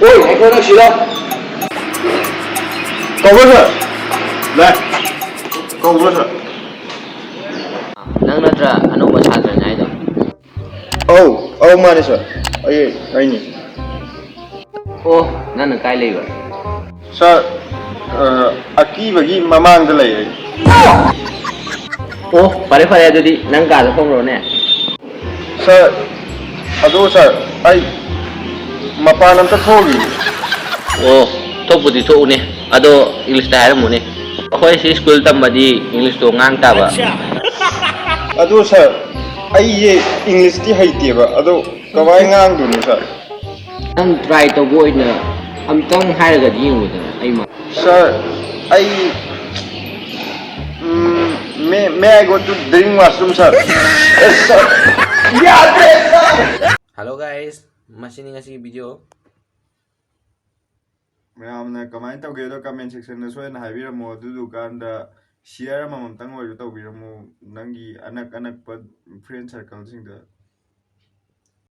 Ôi, anh có gì đâu? Có bớt rồi. Đây. Có bớt rồi. Nang natra anong masyado na ito? Mane sir. Ay ni. Oh, nang nagkailay ba? Sir, akibagi mamang dalay. Oh, pare-pare di nang kala kong ron Sir, sir, ay mapanam ta thogi. Oh, thokpudi thokune. Ado English ta haram mo ne. Ako'y si school tambadi English to ngang ta ba? Sir, ay English ti haiti ba? Kawai ngang dun sir. Nang try to go na amtang haragad yung mo ay ma. Sir, ay may I go to drink washroom sir? Yes sir. Yeah, sir. Hello guys, masini nga si video. ꯃꯌꯥꯝꯅ ꯀꯃꯥꯏꯅ ꯇꯧꯒꯦꯗꯣ ꯀꯃꯦꯟ ꯁꯦꯛꯁꯟꯗ ꯁꯣꯏꯗꯅ ꯍꯥꯏꯕꯤꯔꯝꯃꯣ ꯑꯗꯨꯗꯨꯀꯥꯟꯗ ꯁꯤꯌꯔ ꯑꯃꯃꯝꯇꯪ ꯑꯣꯏꯔꯁꯨ ꯇꯧꯕꯤꯔꯝꯃꯣ ꯅꯪꯒꯤ ꯑꯅꯛ ꯑꯅꯛꯄ friend ꯁꯔꯀꯜꯁꯤꯡꯗ